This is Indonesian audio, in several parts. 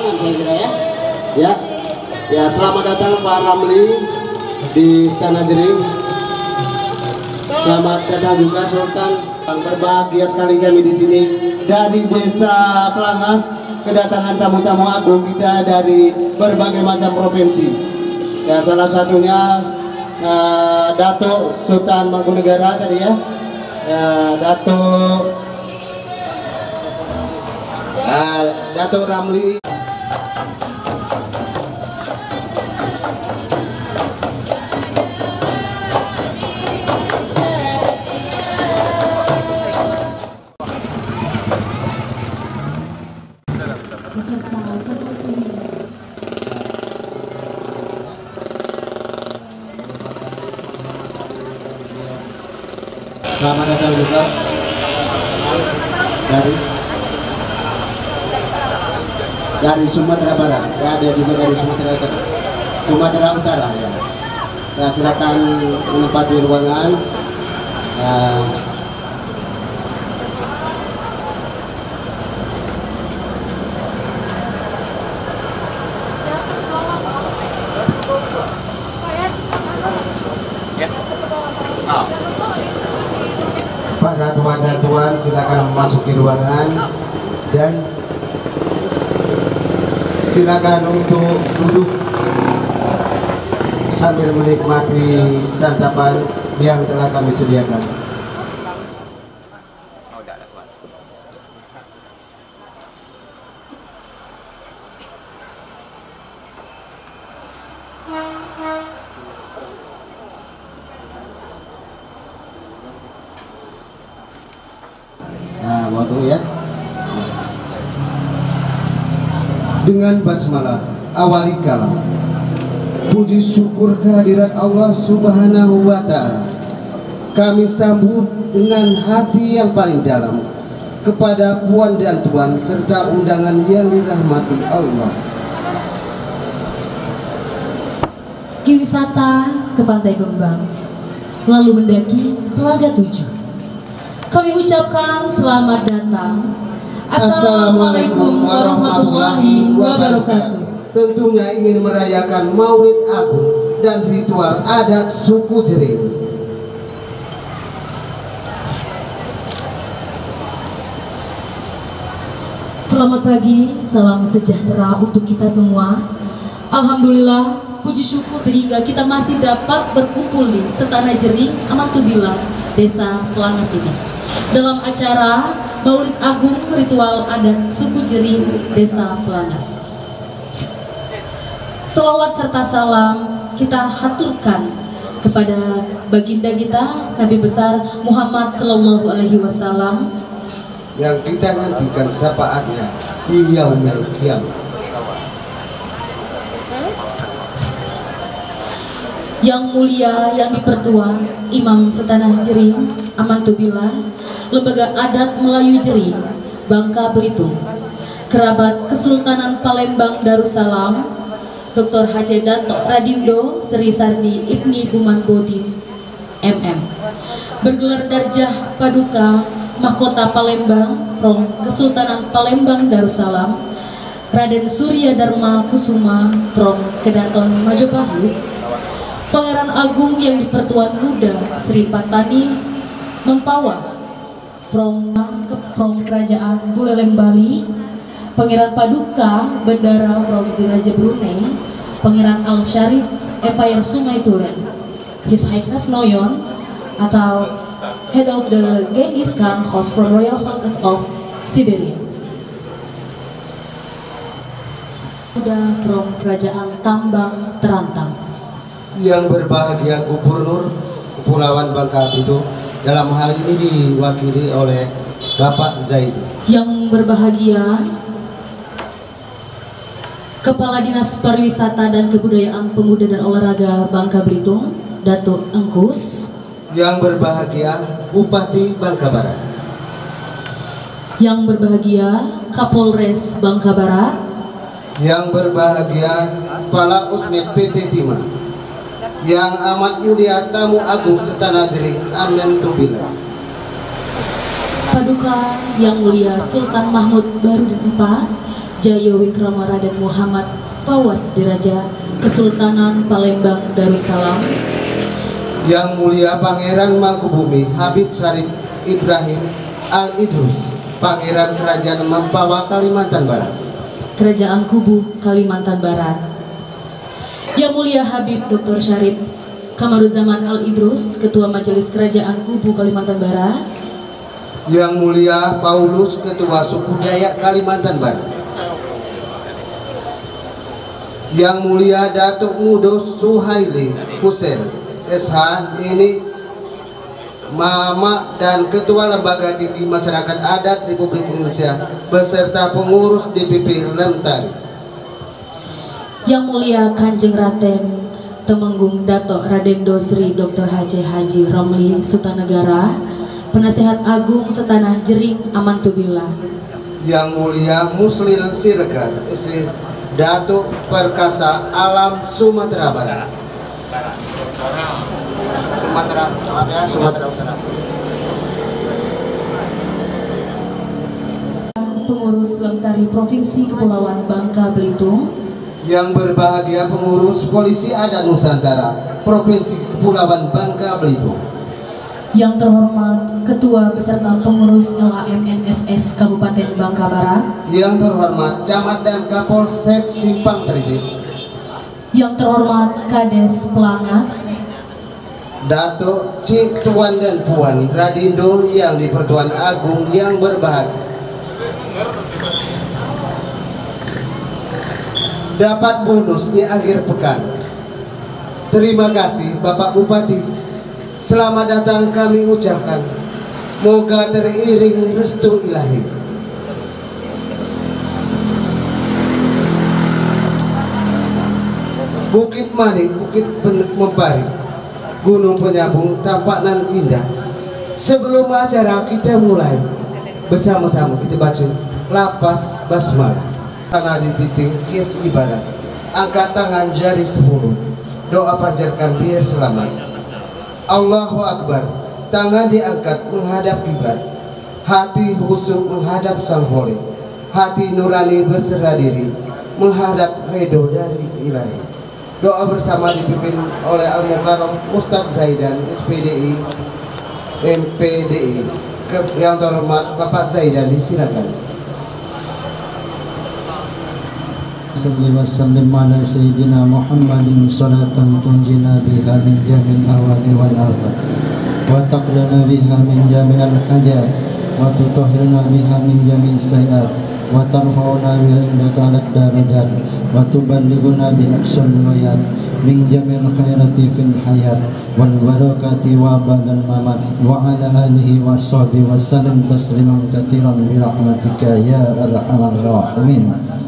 tangan saya kira ya. Ya, ya selamat datang Pak Ramli di Istana Jering. Selamat datang juga Sultan. Berbahagia sekali kami di sini dari Desa Pelangas, kedatangan tamu-tamu agung kita dari berbagai macam provinsi. Ya, salah satunya Datuk Sultan Mangkunegaran tadi ya, Datuk Ramli. Selamat datang juga dari Sumatera Barat. Ya, ada juga dari Sumatera Utara ya. Ya, silakan menempati ruangan. Para tuan dan tuan silakan memasuki ruangan dan silakan untuk duduk sambil menikmati santapan yang telah kami sediakan. Nah, waktu ya. Dengan basmalah awali kalam. Puji syukur kehadirat Allah Subhanahu wa Ta'ala. Kami sambut dengan hati yang paling dalam kepada puan dan tuan serta undangan yang dirahmati Allah. Wisata ke Pantai Gembang, lalu mendaki Telaga 7. Kami ucapkan selamat datang. Assalamualaikum warahmatullahi wabarakatuh. Tentunya ingin merayakan Maulid Agung dan ritual adat suku Jering. Selamat pagi, salam sejahtera untuk kita semua. Alhamdulillah, puji syukur sehingga kita masih dapat berkumpul di Istana Jering Amatubillah, Desa Pelangas ini dalam acara Maulid Agung ritual adat suku Jering Desa Pelangas. Selawat serta salam kita haturkan kepada baginda kita Nabi besar Muhammad Sallallahu Alaihi Wasallam yang kita nantikan syafaatnya di yaumil qiyamah. Yang mulia, yang dipertua Imam Setanah Jering Amatubillah, Lembaga Adat Melayu Jering, Bangka Belitung, kerabat Kesultanan Palembang Darussalam, Dr. Haji Dato Radindo Sri Sardi Ibni Guman Bodi MM, bergelar darjah Paduka Mahkota Palembang from Kesultanan Palembang Darussalam, Raden Surya Dharma Kusuma from Kedaton Majapahit, Pangeran Agung yang dipertuan muda Sri Patani Mempawa from Kerajaan Buleleng Bali, Pangeran Paduka Bendara from Raja Brunei, Pangeran Al Sharif Empire Sungai Tulen, His Highness Noyon atau Head of the Genghis Khan host from Royal Houses of Siberia, muda from Kerajaan Tambang Terantang. Yang berbahagia Gubernur Kepulauan Bangka Belitung dalam hal ini diwakili oleh Bapak Zaid. Yang berbahagia Kepala Dinas Pariwisata dan Kebudayaan Pemuda dan Olahraga Bangka Belitung Datuk Engkus. Yang berbahagia Bupati Bangka Barat. Yang berbahagia Kapolres Bangka Barat. Yang berbahagia Kepala Usmed PT Timah. Yang amat mulia tamu agung Istana Jering Amatubillah, Paduka yang mulia Sultan Mahmud Barudan IV Jayo Wikrama Raden Muhammad Fawaz Diraja Kesultanan Palembang Darussalam. Yang Mulia Pangeran Mangkubumi Habib Syarif Ibrahim Al-Idrus, Pangeran Kerajaan Mempawah Kalimantan Barat, Kerajaan Kubu Kalimantan Barat. Yang Mulia Habib Dr. Syarif Kamaruzaman Al-Idrus, Ketua Majelis Kerajaan Kubu Kalimantan Barat. Yang Mulia Paulus, Ketua Suku Dayak Kalimantan Barat. Yang Mulia Datuk Mudo Suhaili Hussein SH, ini Mama dan Ketua Lembaga Tinggi Masyarakat Adat Republik Indonesia beserta pengurus DPP Lentari. Yang Mulia Kanjeng Raden Temenggung Dato Raden Dosri Dr. Haji Romli Sutanegara, Penasehat Agung Setanah Jering Amantubillah. Yang Mulia Muslil Siregar SC Datuk Perkasa Alam Sumatera Barat, Sumatera Utara. Pengurus Lentari Provinsi Kepulauan Bangka Belitung. Yang berbahagia pengurus Polisi Adat Nusantara Provinsi Kepulauan Bangka Belitung. Yang terhormat Ketua beserta pengurus LHMNSS Kabupaten Bangka Barat. Yang terhormat Camat dan Kapolsek Simpang Trijip. Yang terhormat Kades Pelangas, Datuk Cik Tuan dan Puan Radindo yang di Pertuan Agung yang berbahagia. Dapat bonus di akhir pekan. Terima kasih Bapak Bupati. Selamat datang kami ucapkan. Moga teriring restu ilahi. Bukit Manik, Bukit Mempari, Gunung Penyambung tampak nan indah. Sebelum acara kita mulai, bersama-sama kita baca lapas basmalah. Tanah di titik kias ibadah, angkat tangan jari 10, doa panjatkan biar selamat. Allahu Akbar, tangan diangkat menghadap kiblat, hati khusyuk menghadap Sang Holy, hati nurani berserah diri menghadap ridho dari ilahi. Doa bersama dipimpin oleh Al-Mukarram Ustadz Zaidan SPDI MPDI. Yang terhormat Bapak Zaidan, disilakan. Salli wa sallim ala Sayyidina Muhammadin salatan tunjina biha min jami'il ahwali wal afat wa taqlana biha min jami'il hajat wa tutahhirna biha min jami'is sayyi'at wa tarfa'una biha indaka 'alad darajat wa tuballighuna bi aqsal ghayat min jami'il khairati fil hayat wal barakati wa ba'dal mamat wa ala alihi wa sahbihi wa sallam tasliman katsiran bi rahmatika ya arhamar rahimin.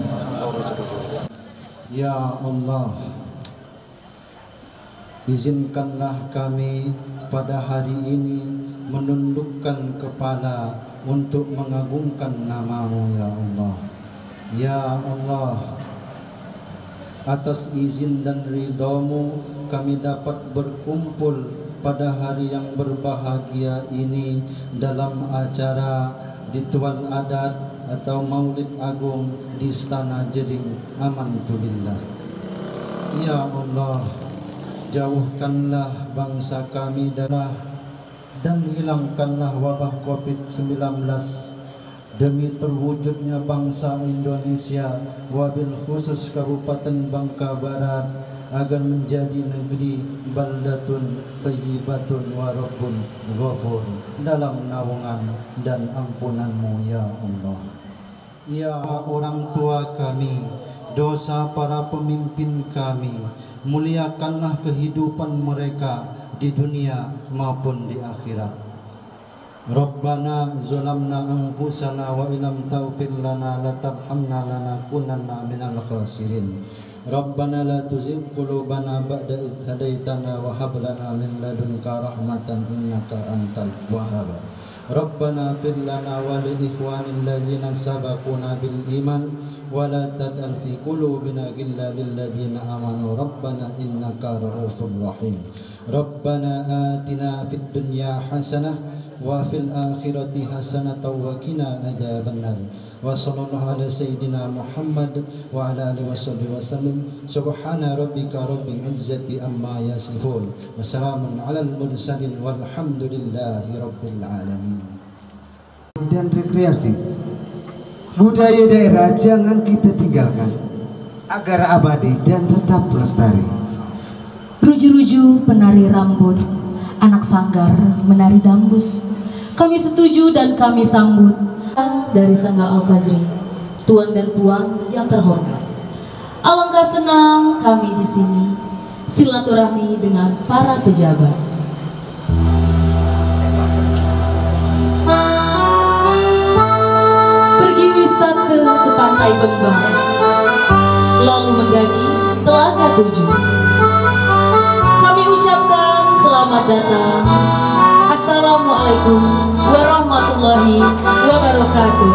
Ya Allah, izinkanlah kami pada hari ini menundukkan kepala untuk mengagungkan nama-Mu ya Allah. Ya Allah, atas izin dan ridha-Mu kami dapat berkumpul pada hari yang berbahagia ini dalam acara ritual adat atau Maulid Agung di Istana Jering Amantubillah. Ya Allah, jauhkanlah bangsa kami dan hilangkanlah wabah COVID-19 demi terwujudnya bangsa Indonesia, wabil khusus Kabupaten Bangka Barat, agar menjadi negeri baldatun thayyibatun wa rabbun ghafur dalam naungan dan ampunan-Mu ya Allah. Ya orang tua kami, dosa para pemimpin kami, muliakanlah kehidupan mereka di dunia maupun di akhirat. Rabbana zalamna anfusana wa illam taghfir lana latarhamna lanakunanna minal khasirin. Rabbana la tuzigh qulubana ba'da idh hadaitana wa hab lana min ladunka rahmatan innaka antal wahhab. Rabbana fir lana wa li ikhwanil ladzina sabaquna bil iman wa la taj'al fi qulubina ghillan lil ladzina amanu rabbana innaka ra'ufur rahim. Rabbana atina fid dunya hasanah wa fil akhirati hasanatan wa qina adzabannar. Wa sallallahu ala sayyidina Muhammad wa ala alihi wasallam. Subhana rabbika rabbil izzati amma yasifun. Wassalamun alal mursalin walhamdulillahi rabbil alamin. Dan rekreasi budaya daerah jangan kita tinggalkan agar abadi dan tetap lestari. Ruju-ruju penari rambut, anak sanggar menari dambus. Kami setuju dan kami sambut dari Sanggar Al-Fajri, tuan dan puan yang terhormat. Alangkah senang kami di sini silaturahmi dengan para pejabat. Pergi wisata ke pantai Bembang, lalu mendaki Telaga Tujuh. Kami ucapkan selamat datang. Assalamualaikum warahmatullahi wabarakatuh.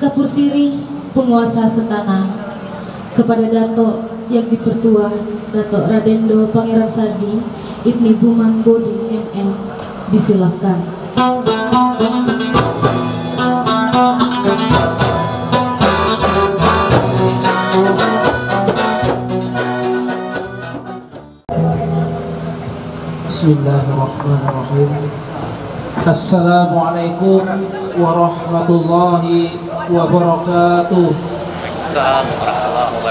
Kapur Siri, penguasa Setana, kepada Dato yang dipertua Dato Radendo Pangeran Sardi Ibni Buman Bodi MM, disilahkan. Bismillahirrahmanirrahim. Assalamualaikum warahmatullahi wabarakatuh.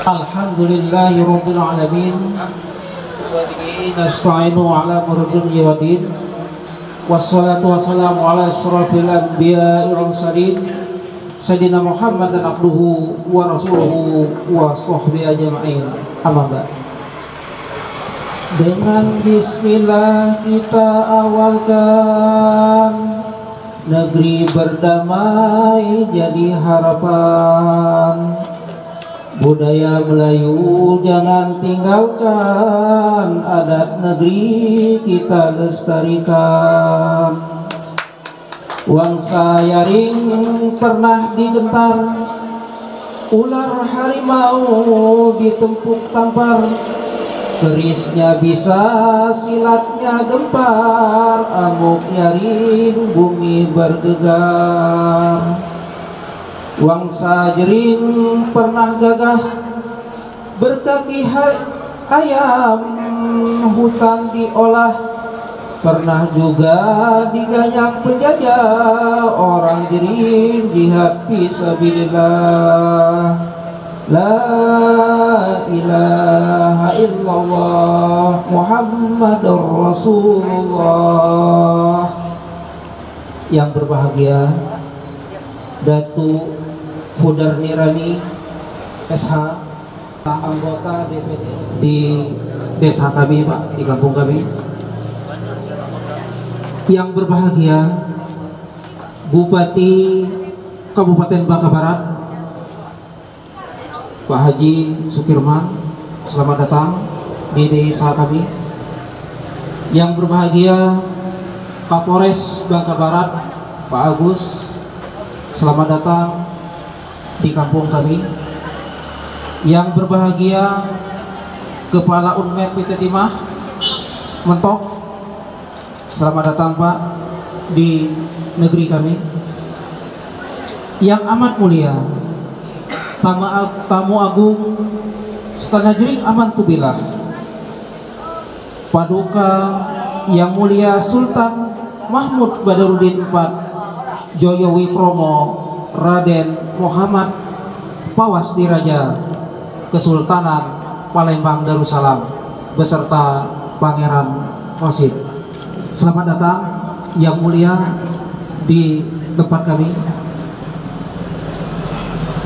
Alhamdulillahi rabbil alamin. Wa bihi nasta'inu ala umuri dunya waddin. Wassalatu wassalamu ala asyrafil anbiya'i wal mursalin sayyidina Muhammadan abduhu wa rasuluhu wa sahbihi ajma'in. Amma ba'd. Dengan bismillah kita awalkan, negeri berdamai jadi harapan. Budaya Melayu jangan tinggalkan, adat negeri kita lestarikan. Wangsa Yaring pernah digentar, ular harimau ditempuk tampar. Kerisnya bisa, silatnya gempar, amuk Yaring bumi bergegar. Wangsa Jering pernah gagah, berkaki ayam hutan diolah. Pernah juga diganyang penjajah, orang Jering jihad fisabilillah. La ilaha illallah Muhammadur Rasulullah. Yang berbahagia Datu Hudar Nirani SH, anggota DPD di desa kami Pak, di kampung kami. Yang berbahagia Bupati Kabupaten Bangka Barat Pak Haji Sukirman, selamat datang di desa kami. Yang berbahagia Kapolres Bangka Barat Pak Agus, selamat datang di kampung kami. Yang berbahagia Kepala Unmed PT Timah Mentok, selamat datang Pak di negeri kami. Yang amat mulia tamu agung Setana Jering Amantubillah, Paduka yang mulia Sultan Mahmud Badarudin IV Joyo Wikromo Raden Muhammad Pawas Diraja Kesultanan Palembang Darussalam beserta Pangeran Rosid. Selamat datang yang mulia di tempat kami.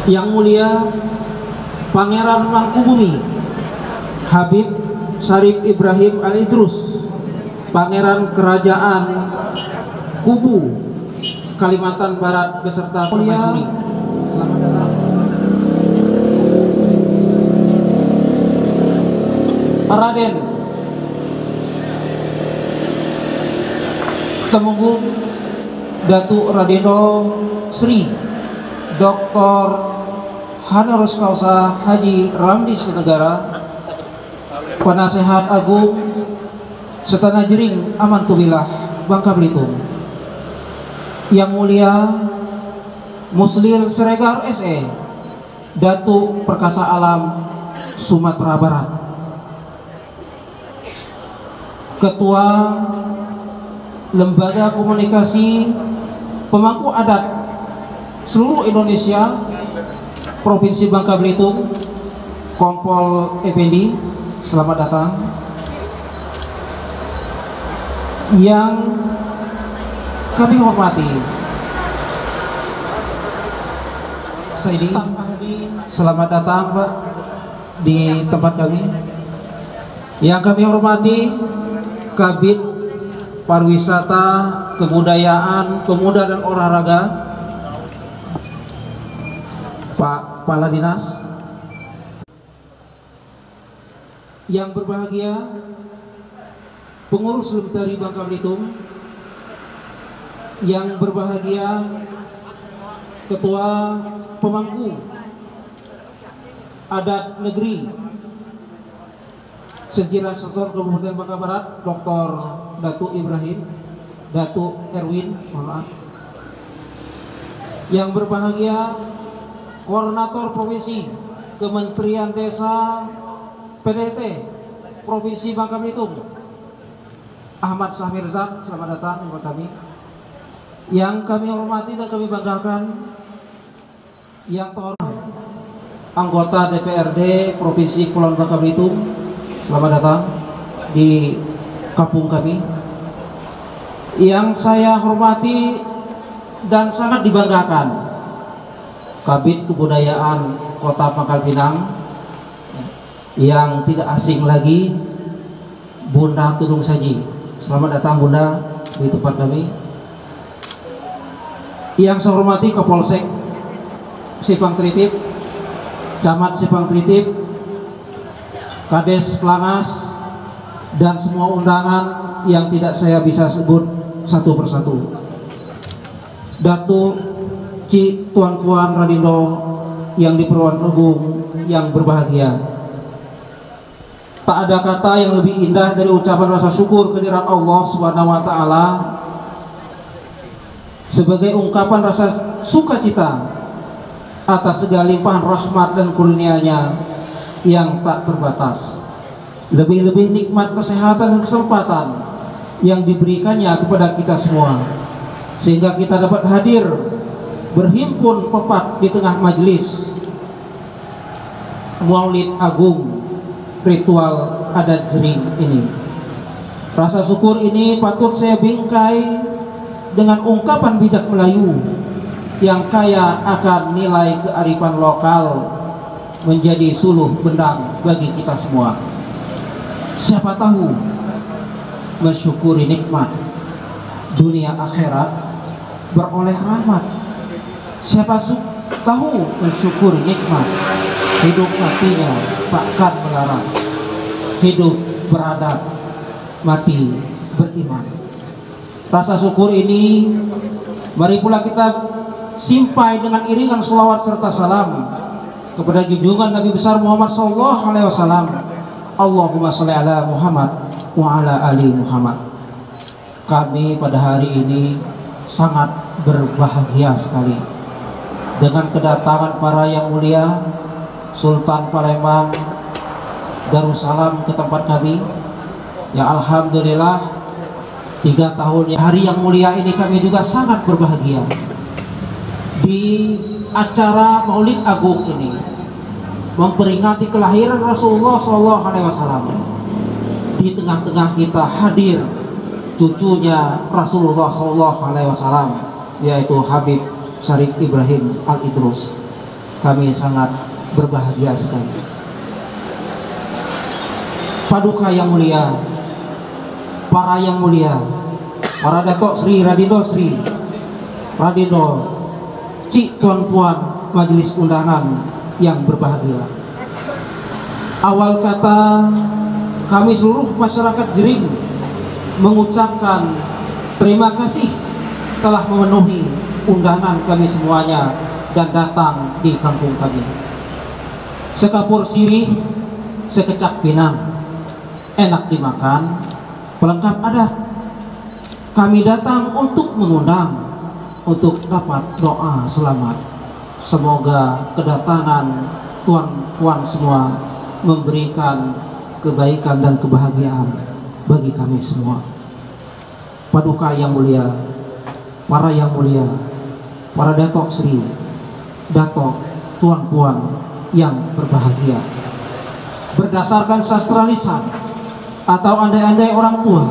Yang mulia Pangeran Mangkubumi Habib Syarif Ibrahim Al-Idrus, Pangeran Kerajaan Kubu Kalimantan Barat beserta permaisuri. Selamat datang. Raden Temenggung Datu Radeno Sri Dr. Honoris Causa Haji Ramdi Senegara, Penasehat Agung Setana Jering Amantubillah Bangka Belitung. Yang mulia Muslir Siregar SE Datu Perkasa Alam Sumatera Barat, Ketua Lembaga Komunikasi Pemangku Adat seluruh Indonesia Provinsi Bangka Belitung, Kompol Effendi, selamat datang. Yang kami hormati Saidi, selamat datang Pak di tempat kami. Yang kami hormati Kabid Pariwisata, Kebudayaan, Pemuda dan Olahraga Pak Kepala Dinas. Yang berbahagia pengurus Lentari Bangka Belitung. Yang berbahagia Ketua Pemangku Adat Negeri Sejiran Sektor Kabupaten Bangka Barat, Dr. Datuk Ibrahim, Datuk Erwin, mohon maaf. Yang berbahagia Koordinator Provinsi Kementerian Desa PDT Provinsi Bangka Belitung, Ahmad Sahmirzak, selamat datang kepada kami. Yang kami hormati dan kami banggakan, yang terhormat anggota DPRD Provinsi Kepulauan Bangka Belitung, selamat datang di kampung kami. Yang saya hormati dan sangat dibanggakan, Kabid Kebudayaan Kota Pangkal Pinang, yang tidak asing lagi, Bunda Tudung Saji. Selamat datang Bunda di tempat kami. Yang saya hormati Kapolsek Sipang Tritip, Camat Sipang Tritip, Kades Pelangas, dan semua undangan yang tidak saya bisa sebut satu persatu. Datuk Ci Tuan-Tuan Radindo yang di Perwan Agung yang berbahagia. Tak ada kata yang lebih indah dari ucapan rasa syukur kehadirat Allah Subhanahu wa taala sebagai ungkapan rasa sukacita atas segala limpahan rahmat dan kurnia-Nya yang tak terbatas. Lebih-lebih nikmat kesehatan dan kesempatan yang diberikannya kepada kita semua, sehingga kita dapat hadir berhimpun pepat di tengah majelis Maulid Agung ritual adat Jering ini. Rasa syukur ini patut saya bingkai dengan ungkapan bijak Melayu yang kaya akan nilai kearifan lokal, menjadi suluh bendang bagi kita semua. Siapa tahu mensyukuri nikmat dunia akhirat beroleh rahmat. Siapa tahu mensyukuri nikmat hidup matinya takkan melarang. Hidup beradab, mati beriman. Rasa syukur ini mari pula kita simpai dengan iringan selawat serta salam kepada junjungan Nabi besar Muhammad sallallahu alaihi wasallam. Allahumma sholli ala Muhammad wa ala ali Muhammad. Kami pada hari ini sangat berbahagia sekali dengan kedatangan para yang mulia Sultan Palembang Darussalam ke tempat kami. Ya alhamdulillah, 3 tahun hari yang mulia ini kami juga sangat berbahagia di acara Maulid Agung ini, memperingati kelahiran Rasulullah SAW. Di tengah-tengah kita hadir cucunya Rasulullah SAW, yaitu Habib Syarif Ibrahim Al-Idrus. Kami sangat berbahagia sekali. Paduka yang mulia, para yang mulia, para Datuk Sri Radindo Sri Radindo, Cik Tuan-Puan majelis undangan yang berbahagia. Awal kata kami seluruh masyarakat Jering mengucapkan terima kasih telah memenuhi undangan kami semuanya dan datang di kampung kami. Sekapur sirih, sekecak pinang, enak dimakan, pelengkap adat. Kami datang untuk mengundang, untuk dapat doa selamat. Semoga kedatangan tuan-tuan semua memberikan kebaikan dan kebahagiaan bagi kami semua. Paduka yang mulia, para yang mulia, para Datuk Sri, Datuk, tuan-tuan yang berbahagia. Berdasarkan sastra lisan atau andai-andai orang tua,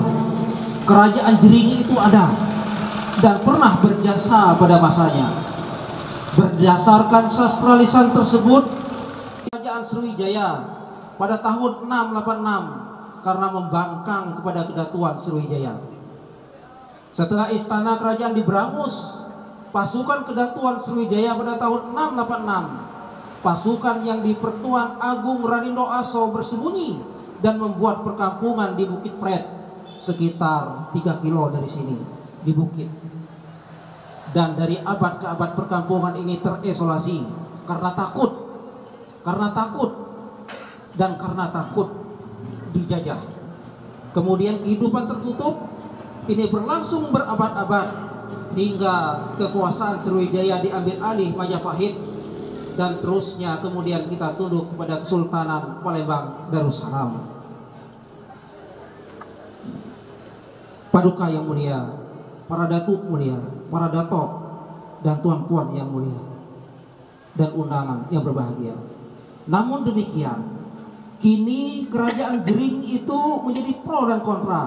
kerajaan Jering itu ada dan pernah berjasa pada masanya. Berdasarkan sastra lisan tersebut, kerajaan Sriwijaya pada tahun 686 karena membangkang kepada kedatuan Sriwijaya. Setelah istana kerajaan diberangus, pasukan kedatuan Sriwijaya pada tahun 686, pasukan yang di Pertuan Agung Radindo Aso bersembunyi dan membuat perkampungan di Bukit Pret, sekitar 3 kilo dari sini, di bukit. dan dari abad ke abad perkampungan ini terisolasi karena takut dan karena takut dijajah. Kemudian kehidupan tertutup ini berlangsung berabad-abad hingga kekuasaan Sriwijaya diambil alih Majapahit, dan terusnya kemudian kita tunduk kepada Kesultanan Palembang Darussalam. Paduka yang mulia, para datuk mulia, para datok dan tuan-puan yang mulia dan undangan yang berbahagia. Namun demikian, kini kerajaan Jering itu menjadi pro dan kontra,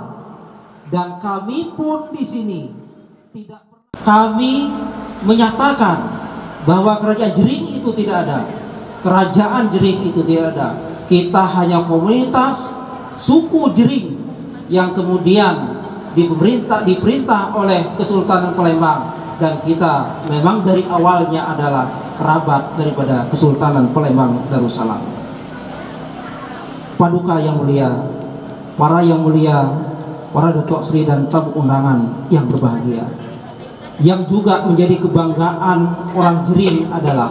dan kami pun di sini tidak pernah kami menyatakan bahwa kerajaan Jering itu tidak ada. Kerajaan Jering itu tidak ada. Kita hanya komunitas suku Jering yang kemudian diperintah oleh Kesultanan Palembang, dan kita memang dari awalnya adalah kerabat daripada Kesultanan Palembang Darussalam. Paduka yang mulia, para datuk sri dan tamu undangan yang berbahagia, yang juga menjadi kebanggaan orang Jering adalah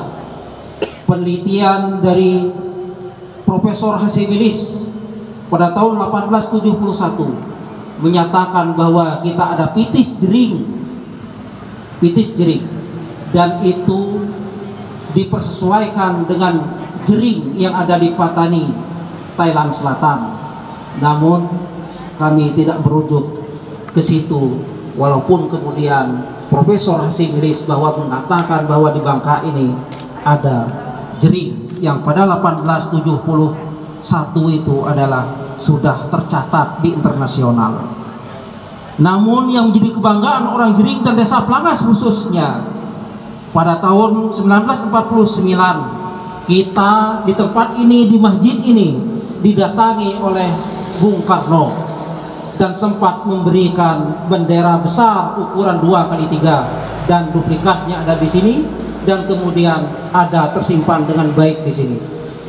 penelitian dari Profesor Hasibilis pada tahun 1871 menyatakan bahwa kita ada pitis Jering, dan itu dipersesuaikan dengan Jering yang ada di Patani, Thailand Selatan. Namun kami tidak merujuk ke situ, walaupun kemudian Profesor Hasibilis bahwa mengatakan bahwa di Bangka ini ada Jering yang pada 1871 itu adalah sudah tercatat di internasional. Namun yang menjadi kebanggaan orang Jering dan desa Pelangas khususnya, pada tahun 1949 kita di tempat ini, di masjid ini, didatangi oleh Bung Karno dan sempat memberikan bendera besar ukuran 2x3, dan duplikatnya ada di sini, dan kemudian ada tersimpan dengan baik di sini.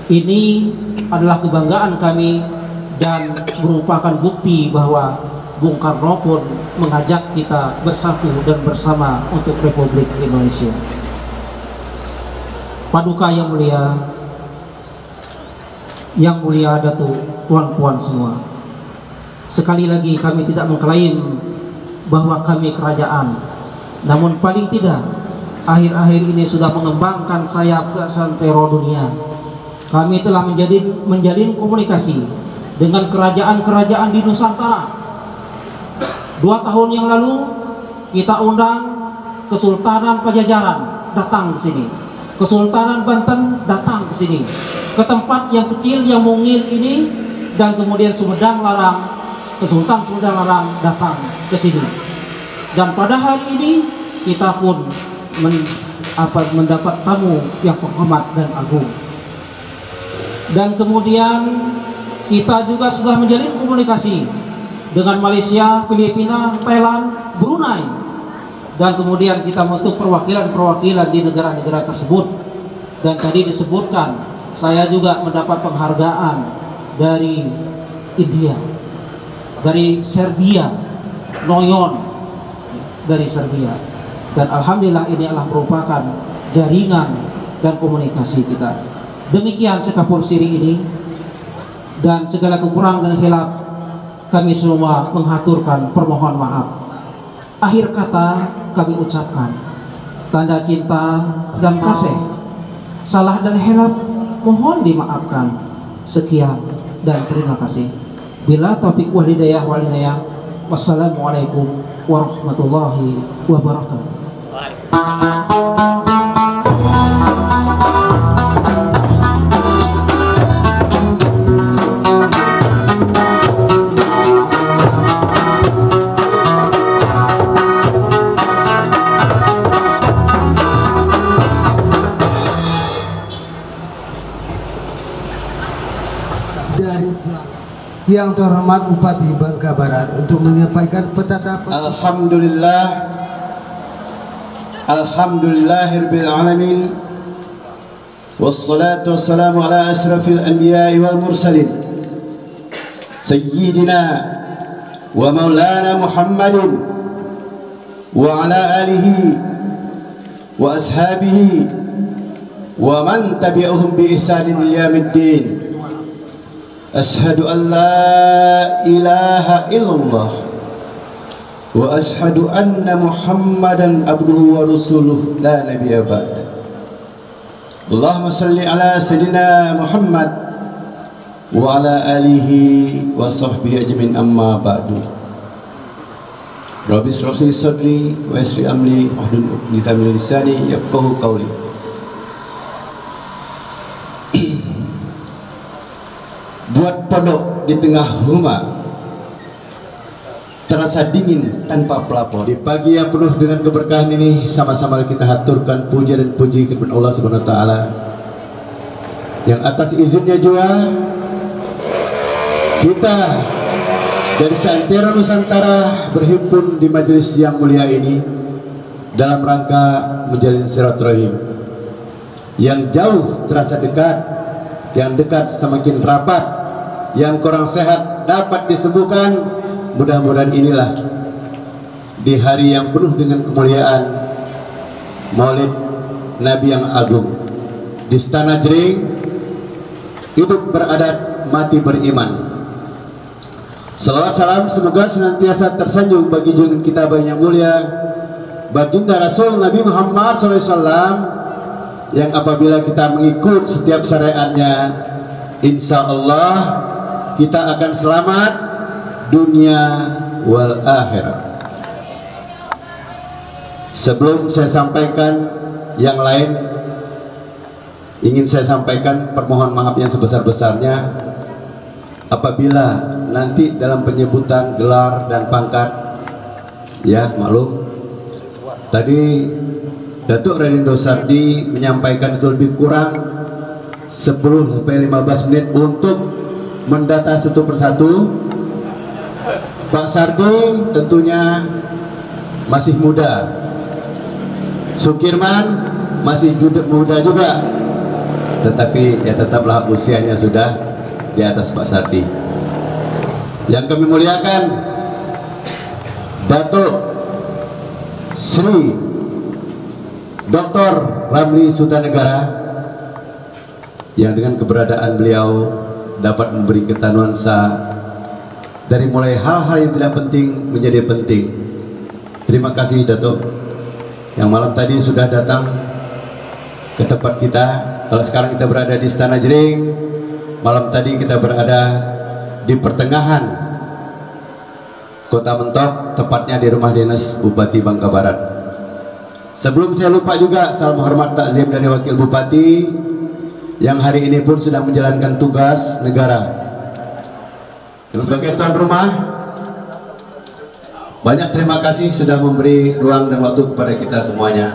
Ini adalah kebanggaan kami dan merupakan bukti bahwa Bung Karno pun mengajak kita bersatu dan bersama untuk Republik Indonesia. Paduka yang mulia Datuk, tuan-puan semua, sekali lagi kami tidak mengklaim bahwa kami kerajaan, namun paling tidak akhir-akhir ini sudah mengembangkan sayap ke santero dunia. Kami telah menjalin komunikasi dengan kerajaan-kerajaan di Nusantara. 2 tahun yang lalu kita undang Kesultanan Pajajaran datang ke sini, Kesultanan Banten datang ke sini, ke tempat yang kecil yang mungil ini, dan kemudian Kesultanan Sumedang Larang datang ke sini. Dan pada hari ini kita pun mendapat tamu yang terhormat dan agung. Dan kemudian kita juga sudah menjalin komunikasi dengan Malaysia, Filipina, Thailand, Brunei, dan kemudian kita membentuk perwakilan-perwakilan di negara-negara tersebut. Dan tadi disebutkan saya juga mendapat penghargaan dari India, dari Serbia, Noyon dari Serbia, dan alhamdulillah ini adalah merupakan jaringan dan komunikasi kita. Demikian sekapur siri ini, dan segala kekurangan dan khilaf kami semua menghaturkan permohon maaf. Akhir kata kami ucapkan tanda cinta dan kasih. Salah dan khilaf mohon dimaafkan. Sekian dan terima kasih. Bila taufik wal hidayah wal inayah. Wassalamualaikum warahmatullahi wabarakatuh. Yang terhormat Bupati Bangka Barat untuk menyampaikan petata. Alhamdulillahirabbil alamin, wassalatu wassalamu ala asrafil anbiya'i wal mursalin sayyidina wa maulana Muhammadin wa ala alihi وأصحابه ومن تبعهم بإحسان إلى يوم الدين. أشهد أن لا إله إلا الله وأشهد أن محمدا عبده ورسوله لا نبي بعده. اللهم صل على سيدنا محمد وعلى آله وصحبه أجمعين. أما بعد. Rabbi shrah li sadri wa yassir amri wahlul 'uqdatam min lisani yafqahu qawli. Buat pondok di tengah rumah terasa dingin tanpa pelapor. Di pagi yang penuh dengan keberkahan ini, sama-sama kita haturkan puja dan puji kepada Allah Subhanahu wa taala yang atas izinnya juga kita dari seantero Nusantara berhimpun di majelis yang mulia ini dalam rangka menjalin silaturahim. Yang jauh terasa dekat, yang dekat semakin rapat, yang kurang sehat dapat disembuhkan. Mudah-mudahan inilah di hari yang penuh dengan kemuliaan Maulid Nabi yang agung di Istana Jering, hidup beradat, mati beriman. Salawat salam semoga senantiasa tersanjung bagi junjungan kita yang mulia baginda Rasul Nabi Muhammad SAW, yang apabila kita mengikut setiap syariatnya, insya Allah kita akan selamat dunia wal akhirat. Sebelum saya sampaikan yang lain, ingin saya sampaikan permohonan maaf yang sebesar-besarnya apabila nanti dalam penyebutan gelar dan pangkat, ya maklum tadi Datuk Renindo Sardi menyampaikan itu lebih kurang 10-15 menit untuk mendata satu persatu. Pak Sardi tentunya masih muda, Sukirman masih muda juga, tetapi ya tetaplah usianya sudah di atas Pak Sardi. Yang kami muliakan Datuk Sri Dr. Ramli Sutanegara, yang dengan keberadaan beliau dapat memberi kita nuansa dari mulai hal-hal yang tidak penting menjadi penting. Terima kasih Datuk yang malam tadi sudah datang ke tempat kita. Kalau sekarang kita berada di Istana Jering, malam tadi kita berada di pertengahan Kota Mentok, tepatnya di rumah dinas Bupati Bangka Barat. Sebelum saya lupa juga, salam hormat takzim dari Wakil Bupati yang hari ini pun sedang menjalankan tugas negara. Sebagai tuan rumah, banyak terima kasih sudah memberi ruang dan waktu kepada kita semuanya.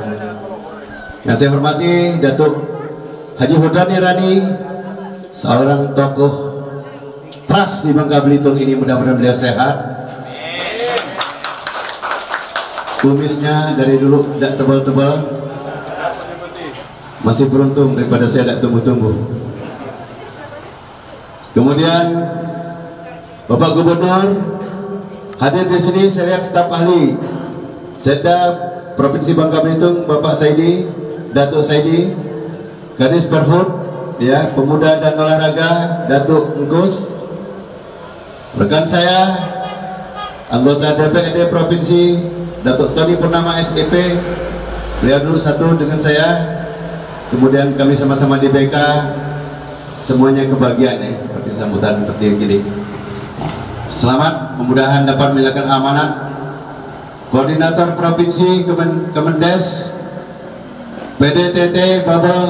Yang saya hormati Datuk Haji Hudani Rani, seorang tokoh trust di Bangka Belitung ini, mudah-mudahan beliau sehat. Kumisnya dari dulu tidak tebal-tebal, masih beruntung daripada saya tidak tumbuh-tumbuh. Kemudian Bapak Gubernur hadir di sini. Saya lihat staf ahli Setda Provinsi Bangka Belitung, Bapak Saidi, Datuk Saidi, Kadis Perhut, ya, Pemuda dan Olahraga Datuk Engkus, rekan saya anggota DPRD Provinsi Datuk Tony Purnama SEP, beliau dulu satu dengan saya, kemudian kami sama-sama di BK, semuanya kebahagiaan ya, seperti sambutan seperti ini. Selamat, mudah-mudahan dapat menjalankan amanat. Koordinator Provinsi Kemendes PDTT Babel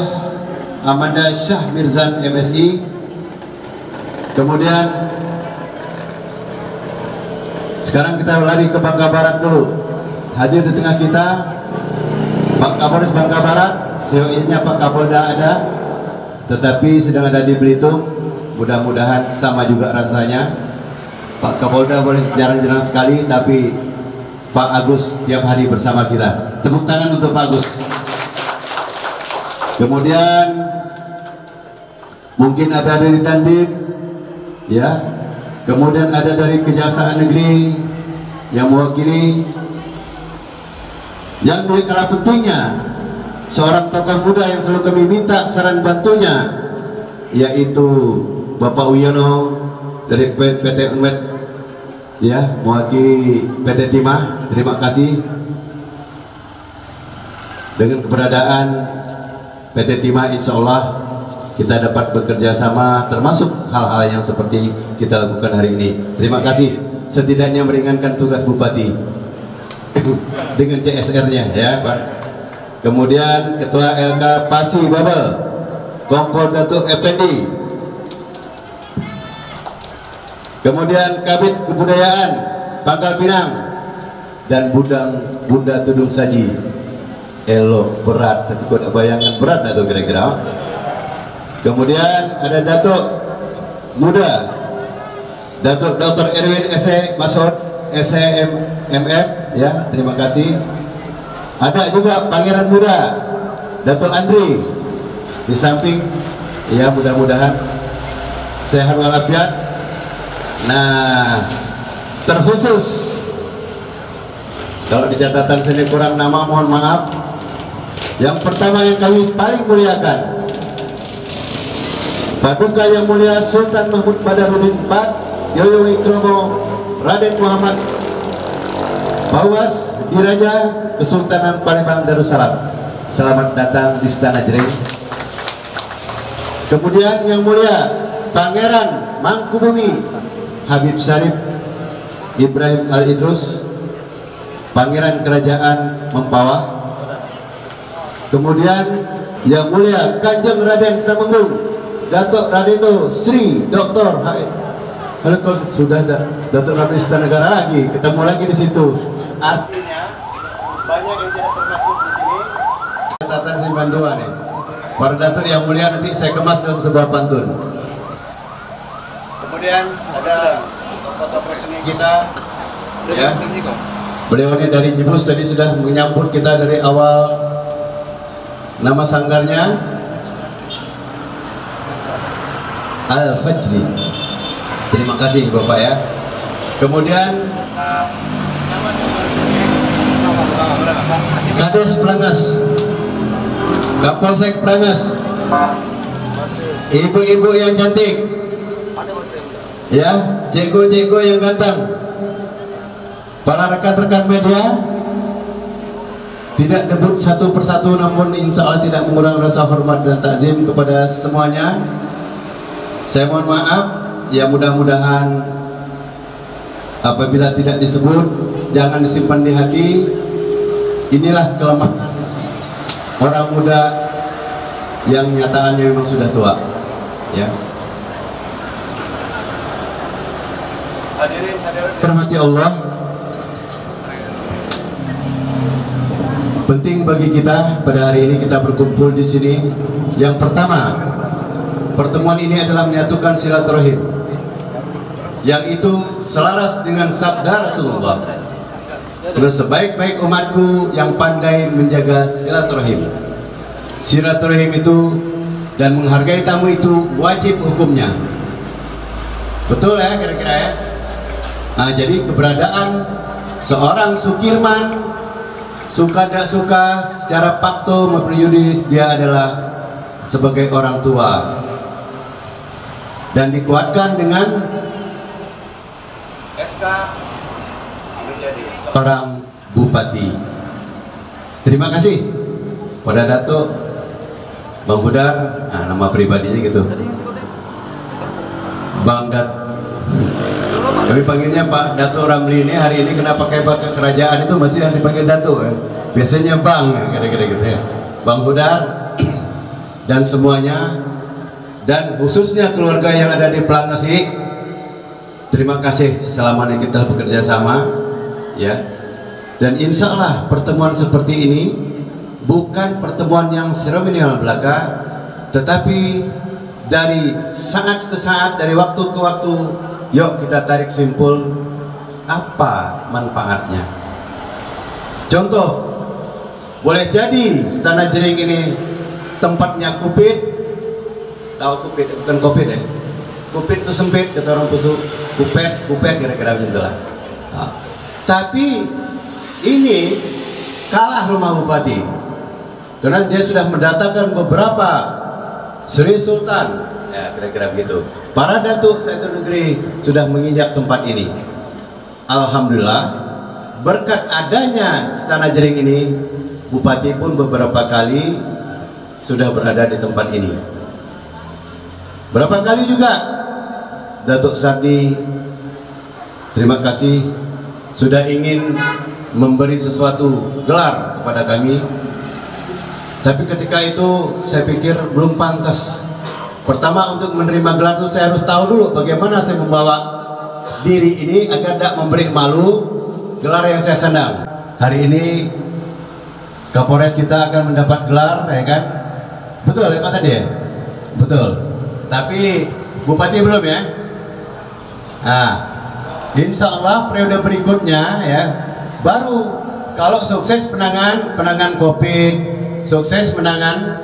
Amanda Syah Mirzan MSI. Kemudian sekarang kita lari ke Bangka Barat dulu. Hadir di tengah kita Pak Kapolres Bangka Barat, CEO-nya Pak Kapolda ada, tetapi sedang ada di Belitung. Mudah-mudahan sama juga rasanya. Pak Kapolda boleh jarang-jarang sekali, tapi Pak Agus tiap hari bersama kita. Tepuk tangan untuk Pak Agus. Kemudian mungkin ada dari Dandim, ya. Kemudian ada dari Kejaksaan Negeri yang mewakili. Yang lebih kalah pentingnya seorang tokoh muda yang selalu kami minta saran bantunya, yaitu Bapak Wiono dari PT Unmed, ya, mewakili PT Timah. Terima kasih dengan keberadaan PT Timah, insya Allah kita dapat bekerja sama, termasuk hal-hal yang seperti kita lakukan hari ini. Terima kasih, setidaknya meringankan tugas Bupati dengan CSR-nya, ya Pak. Kemudian Ketua LK Pasi Babel, Kompol Datuk Effendi. Kemudian Kabid Kebudayaan Pangkal Pinang dan Bunda Tudung Saji. Elok, berat, tapi kok ada bayangan berat atau kira-kira. Kemudian ada Datuk Muda, Datuk Dr. Erwin S.E. Masud SEMM, ya, terima kasih. Ada juga Pangeran Muda, Datuk Andri di samping, ya, mudah-mudahan sehat walafiat. Nah, terkhusus kalau di catatan sini kurang nama, mohon maaf. Yang pertama yang kami paling muliakan, Paduka Yang Mulia Sultan Mahmud Badarudin IV Yoyo Wikromo Raden Muhammad Bawas Diraja Kesultanan Palembang Darussalam. Selamat datang di Istana Jering. Kemudian Yang Mulia Pangeran Mangkubumi Habib Syarif Ibrahim Al-Idrus, Pangeran Kerajaan Mempawah. Kemudian Yang Mulia Kanjeng Raden Temenggung Datuk Radeno Sri Dr. Halo, kalau sudah ada Datuk Raden Negara lagi, ketemu lagi di situ. Artinya banyak yang tidak termasuk di sini. Catatan simpan dua nih. Para Datuk yang mulia nanti saya kemas dalam sebuah pantun. Kemudian ada tokoh-tokoh seni kita, ya. Beliau ini dari Jebus, tadi sudah menyambut kita dari awal. Nama sanggarnya Al-Fajri. Terima kasih Bapak, ya. Kemudian Kades Prangas, Kapolsek Prangas, ibu-ibu yang cantik, ya, ceko-ceko yang ganteng, para rekan-rekan media. Tidak debut satu persatu, namun insya Allah tidak mengurangi rasa hormat dan takzim kepada semuanya. Saya mohon maaf, ya, mudah-mudahan apabila tidak disebut, jangan disimpan di hati. Inilah kelemahan orang muda yang nyataannya memang sudah tua, ya. Hadirin hormati Allah, penting bagi kita pada hari ini kita berkumpul di sini. Yang pertama, pertemuan ini adalah menyatukan silaturahim, yang itu selaras dengan sabda Rasulullah. Sebaik-baik umatku yang pandai menjaga silaturahim. Silaturahim itu dan menghargai tamu itu wajib hukumnya. Betul ya, kira-kira ya. Nah, jadi keberadaan seorang Sukirman, suka tidak suka, secara fakto maupun yuridis, dia adalah sebagai orang tua dan dikuatkan dengan SK menjadi seorang bupati. Terima kasih pada Datuk Bang Hudar, nah, nama pribadinya gitu, Bang Dat. Kami panggilnya Pak Datuk Ramli. Ini hari ini kena pakai kerajaan itu masih yang dipanggil Datuk, ya. Biasanya Bang, kira-kira gitu, ya. Bang Hudar dan semuanya, dan khususnya keluarga yang ada di Pelangasi. Terima kasih selama ini kita bekerja sama, ya. Dan insya Allah pertemuan seperti ini bukan pertemuan yang seremonial belaka, tetapi dari saat ke saat, dari waktu ke waktu, yuk kita tarik simpul apa manfaatnya. Contoh, boleh jadi Istana Jering ini tempatnya kupit. Tahu kupit? Bukan kopit ya. Kupit itu sempit, kata orang Pusuk. Kupet kira-kira macam itulah. Nah, tapi ini kalah rumah bupati. karena dia sudah mendatangkan beberapa Sri Sultan, ya kira-kira begitu. Para datuk satu negeri sudah menginjak tempat ini. Alhamdulillah, berkat adanya Istana Jering ini, Bupati pun beberapa kali sudah berada di tempat ini. Berapa kali juga Datuk Sardi, terima kasih, sudah ingin memberi sesuatu gelar kepada kami, tapi ketika itu saya pikir belum pantas. Pertama, untuk menerima gelar itu saya harus tahu dulu bagaimana saya membawa diri ini agar tidak memberi malu gelar yang saya sandang. Hari ini Kapolres kita akan mendapat gelar, ya kan? Betul ya Pak tadi ya? Betul. Tapi Bupati belum ya? Nah, insya Allah periode berikutnya ya, baru kalau sukses penangan COVID, sukses menangan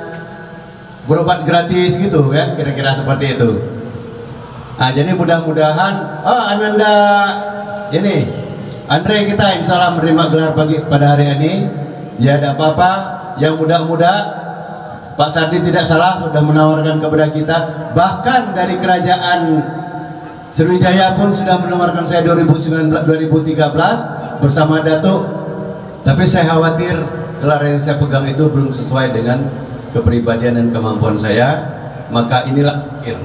berobat gratis gitu ya, kira-kira seperti itu. Nah, jadi mudah-mudahan Ananda ini Andre kita insya Allah menerima gelar pada hari ini. Ya tidak apa-apa, yang muda-muda Pak Sardi tidak salah sudah menawarkan kepada kita. Bahkan dari kerajaan Sriwijaya pun sudah menawarkan saya 2013 bersama Datuk. Tapi saya khawatir gelar yang saya pegang itu belum sesuai dengan kepribadian dan kemampuan saya. Maka inilah pikir,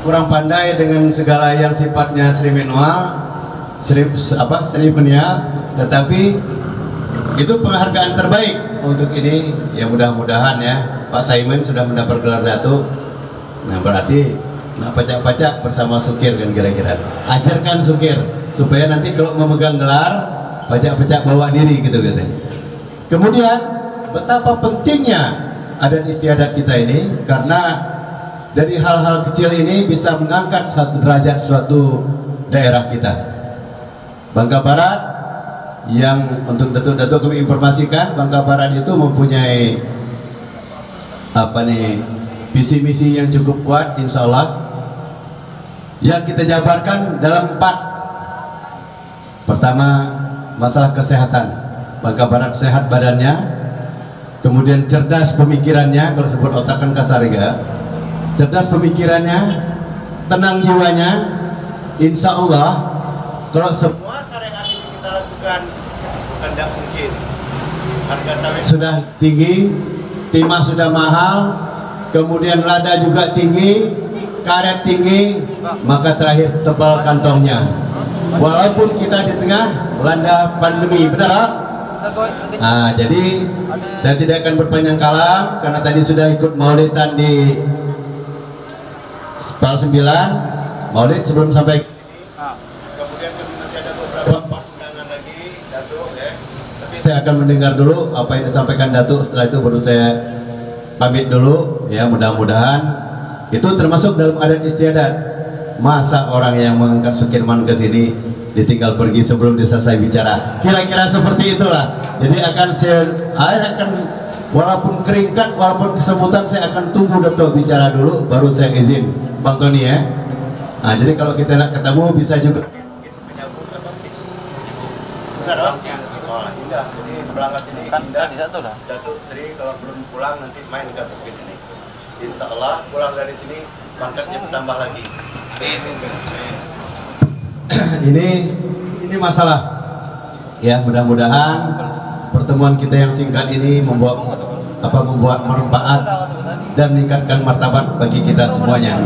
kurang pandai dengan segala yang sifatnya seremonial, seremonial, tetapi itu penghargaan terbaik untuk ini. Ya mudah-mudahan ya Pak Saiman sudah mendapat gelar Datuk. Nah berarti pacak-pacak bersama Sukir kan, kira-kira ajarkan Sukir supaya nanti kalau memegang gelar pacak-pacak bawa diri gitu katanya. Kemudian betapa pentingnya adat istiadat kita ini, karena dari hal-hal kecil ini bisa mengangkat satu derajat suatu daerah kita. Bangka Barat yang untuk datuk-datuk kami informasikan, Bangka Barat itu mempunyai visi misi yang cukup kuat, insya Allah, yang kita jabarkan dalam 4. Pertama, masalah kesehatan. Bangka Barat sehat badannya, kemudian cerdas pemikirannya, kalau sebut otak kan kasar ya, cerdas pemikirannya, tenang jiwanya. Insya Allah kalau semua syariat ini kita lakukan, bukan tidak mungkin. Harga sawit sudah tinggi, timah sudah mahal, kemudian lada juga tinggi, karet tinggi, maka terakhir tebal kantongnya. Walaupun kita di tengah melanda pandemi, benar tak? Nah, jadi saya tidak akan berpanjang kalam karena tadi sudah ikut maulidan di Pal 9, maulid sebelum sampai kemudian masih ada beberapa undangan lagi Datuk ya. Tapi saya akan mendengar dulu apa yang disampaikan Datuk, setelah itu baru saya pamit dulu ya. Mudah-mudahan itu termasuk dalam adat istiadat. Masa orang yang mengangkat Sukirman ke sini ditinggal pergi sebelum selesai bicara, kira-kira seperti itulah. Jadi saya akan walaupun keringkat, walaupun kesemutan, saya akan tunggu Datuk bicara dulu baru saya izin Bang Tony ya. Nah, jadi kalau kita nak ketemu bisa juga benar dong? Oh, indah. Jadi berangkat ini indah. Datuk Sri kalau belum pulang nanti main ke bukit ini. Insya Allah pulang dari sini pangkatnya bertambah lagi. Ini masalah ya, mudah-mudahan pertemuan kita yang singkat ini membuat manfaat dan meningkatkan martabat bagi kita semuanya.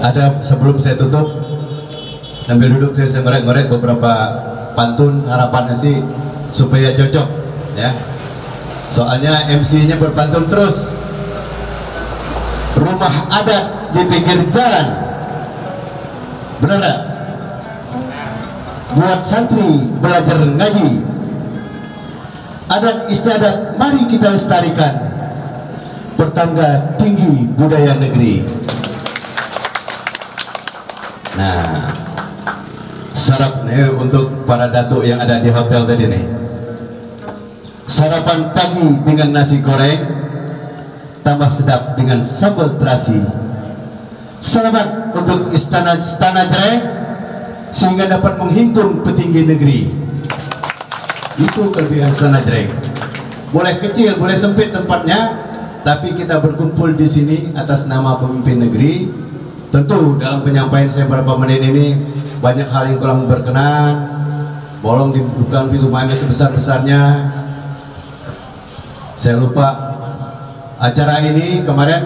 Ada sebelum saya tutup, sambil duduk saya ngorek-ngorek beberapa pantun, harapannya sih supaya cocok ya. Soalnya MC-nya berpantun terus. Rumah adat di pinggir jalan, benar gak? Buat santri belajar ngaji, adat istiadat mari kita lestarikan, bertangga tinggi budaya negeri. Nah, sarap nih untuk para datuk yang ada di hotel tadi nih. Sarapan pagi dengan nasi goreng, tambah sedap dengan sambal terasi. Selamat untuk Istana Jering, sehingga dapat menghimpun petinggi negeri. Itu kelebihan Istana Jering. Boleh kecil, boleh sempit tempatnya, tapi kita berkumpul di sini atas nama pemimpin negeri. Tentu dalam penyampaian saya beberapa menit ini banyak hal yang kurang berkenan. Bolong dibuka pintu maafnya sebesar-besarnya. Saya lupa acara ini kemarin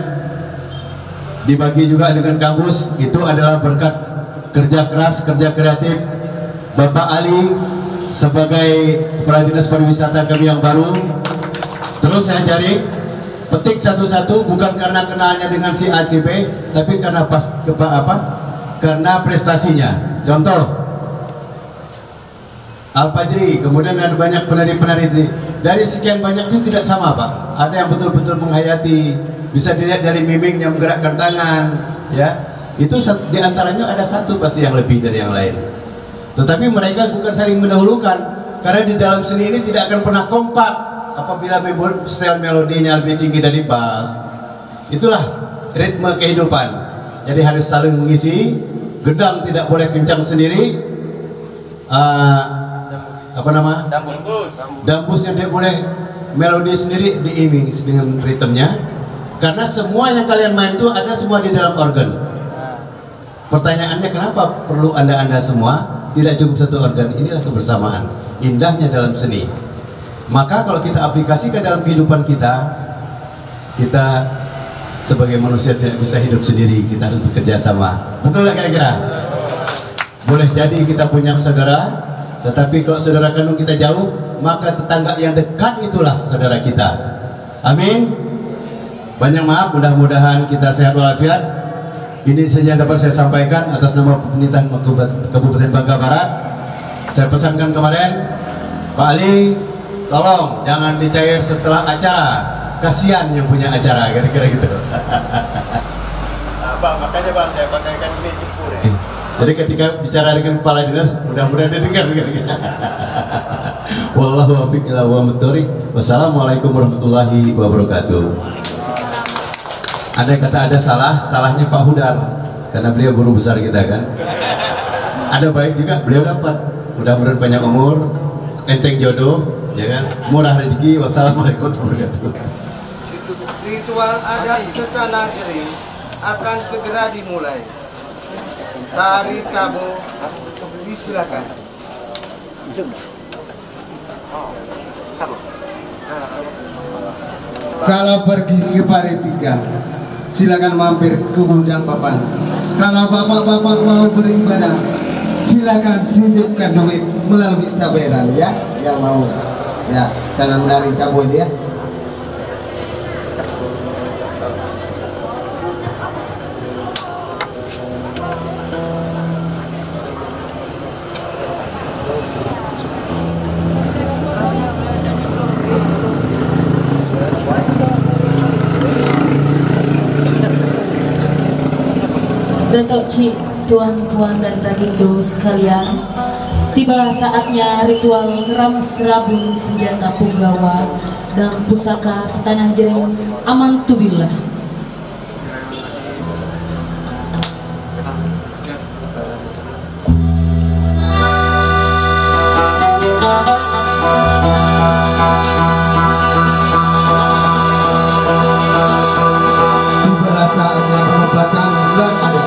dibagi juga dengan kampus. Itu adalah berkat kerja keras, kerja kreatif Bapak Ali sebagai Kepala Dinas Pariwisata kami yang baru. Terus saya cari, petik satu-satu, bukan karena kenalnya dengan si A si B, tapi karena karena prestasinya. Contoh Al-Fajri, kemudian ada banyak penari-penari. Dari sekian banyak itu tidak sama Pak. Ada yang betul-betul menghayati, bisa dilihat dari mimiknya, menggerakkan tangan, ya. Itu diantaranya ada satu pasti yang lebih dari yang lain. Tetapi mereka bukan saling mendahulukan, karena di dalam seni ini tidak akan pernah kompak apabila style melodinya lebih tinggi dari bass. Itulah ritme kehidupan. Jadi harus saling mengisi. Gedang tidak boleh kencang sendiri. Dambusnya dia boleh melodi sendiri, diiring dengan ritmenya. Karena semua yang kalian main itu ada semua di dalam organ. Pertanyaannya, kenapa perlu anda semua? Tidak cukup satu organ. Inilah kebersamaan, indahnya dalam seni. Maka kalau kita aplikasikan dalam kehidupan kita, kita sebagai manusia tidak bisa hidup sendiri, kita harus bekerja sama. Betul nggak kira-kira? Boleh jadi kita punya saudara, tetapi kalau saudara kandung kita jauh, maka tetangga yang dekat itulah saudara kita. Amin. Banyak maaf, mudah-mudahan kita sehat walafiat. Ini saja yang dapat saya sampaikan atas nama pemerintahan Kabupaten Bangka Barat. Saya pesankan kemarin, Pak Ali, tolong jangan dicair setelah acara. Kasihan yang punya acara, kira-kira gitu. Bang, makanya Bang, saya pakaikan ini cukur ya. Jadi ketika bicara dengan kepala dinas, mudah-mudahan dia dengar. Wallahu a'lam bishawab. Wassalamualaikum warahmatullahi wabarakatuh. Ada kata ada salah, salahnya Pak Hudar, karena beliau guru besar kita kan. Ada baik juga, beliau dapat. Mudah-mudahan panjang umur, enteng jodoh, ya kan, murah rezeki. Wassalamualaikum warahmatullahi wabarakatuh. Ritual adat Istana Jering akan segera dimulai. Tari tabu disilakan. Kalau pergi ke Paritiga, silakan mampir ke gudang papan. Kalau bapak-bapak mau beribadah, silakan sisipkan duit melalui saberan ya, yang mau ya sana menari tabu dia. Datuk Cik, tuan-tuan dan ragindo sekalian, tiba saatnya ritual ngerames rabun senjata punggawa dan pusaka setanah jering amantubillah. Tiba saatnya pengobatan dan ada.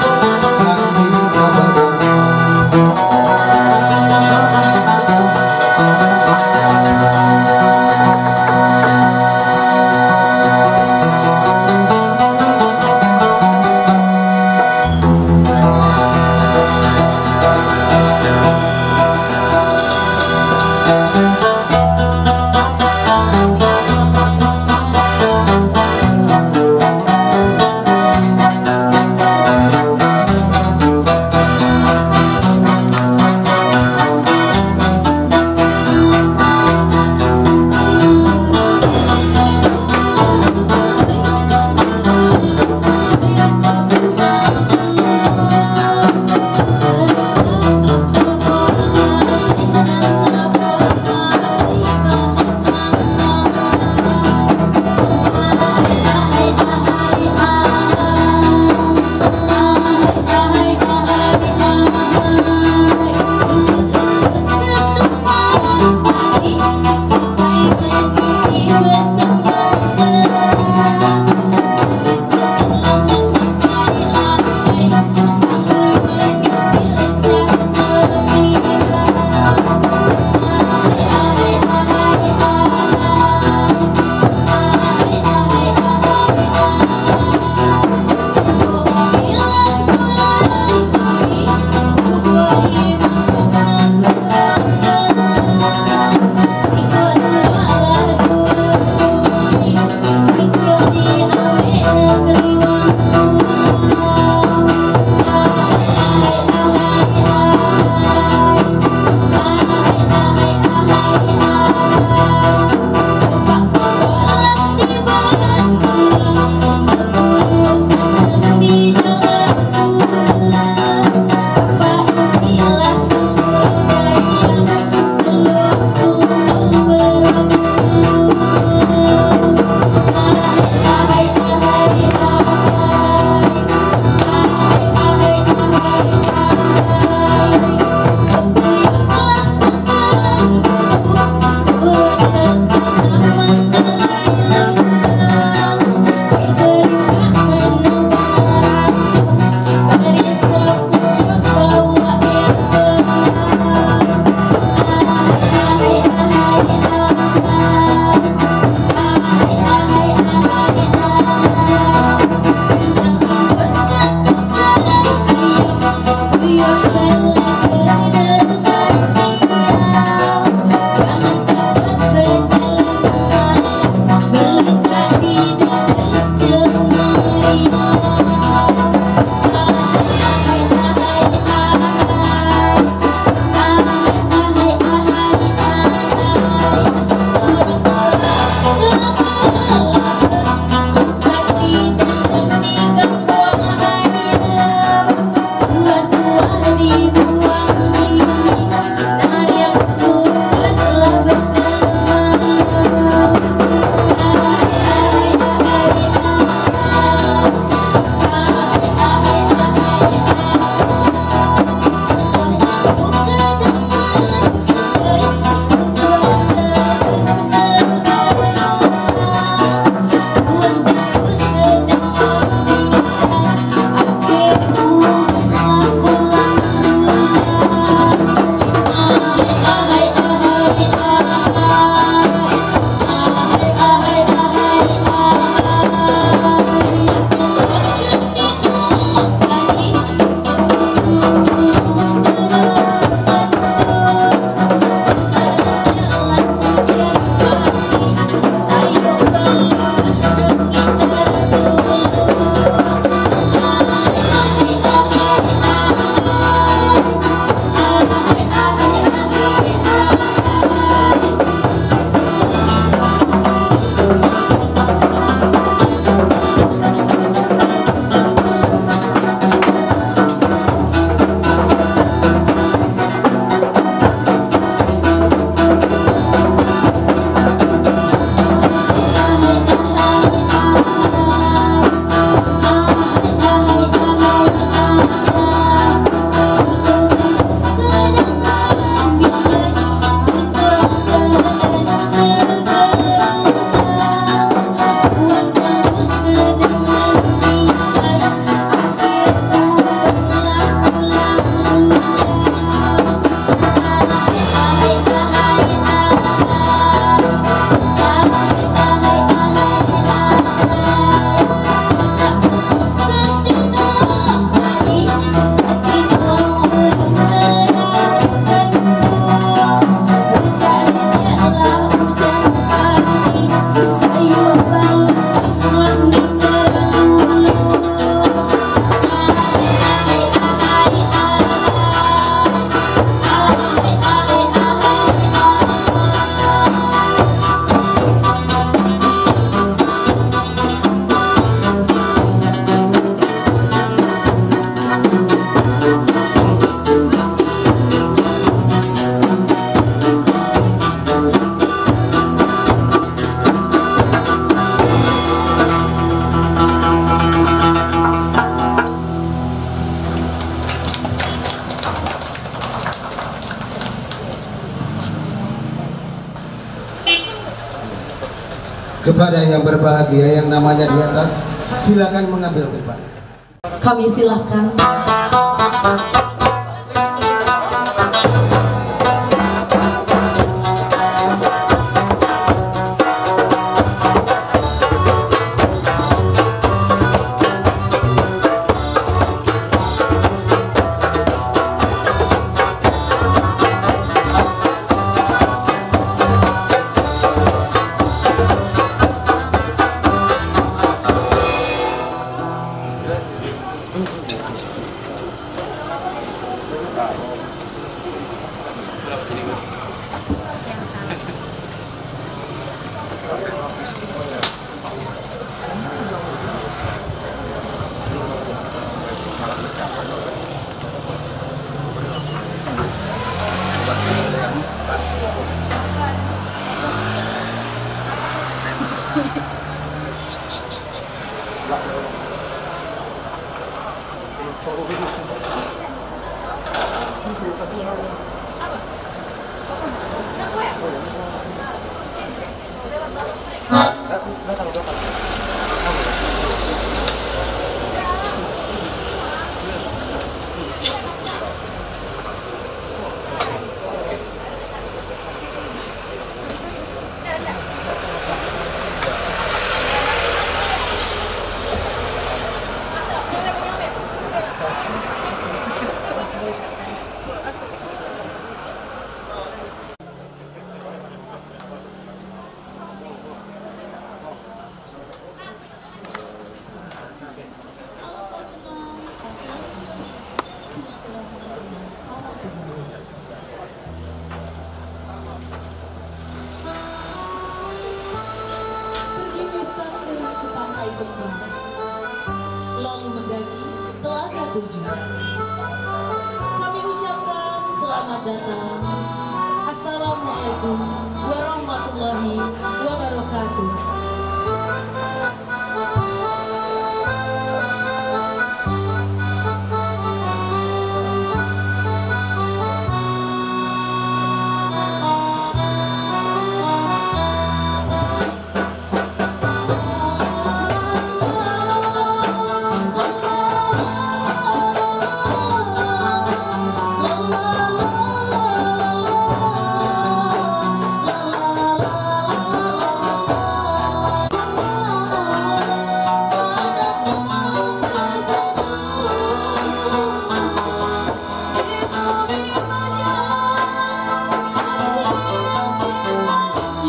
Kepada yang berbahagia yang namanya di atas, silakan mengambil tempat. Kami silahkan. Kami ucapkan selamat datang. Assalamualaikum warahmatullahi wabarakatuh. Selamat datang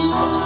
di kampung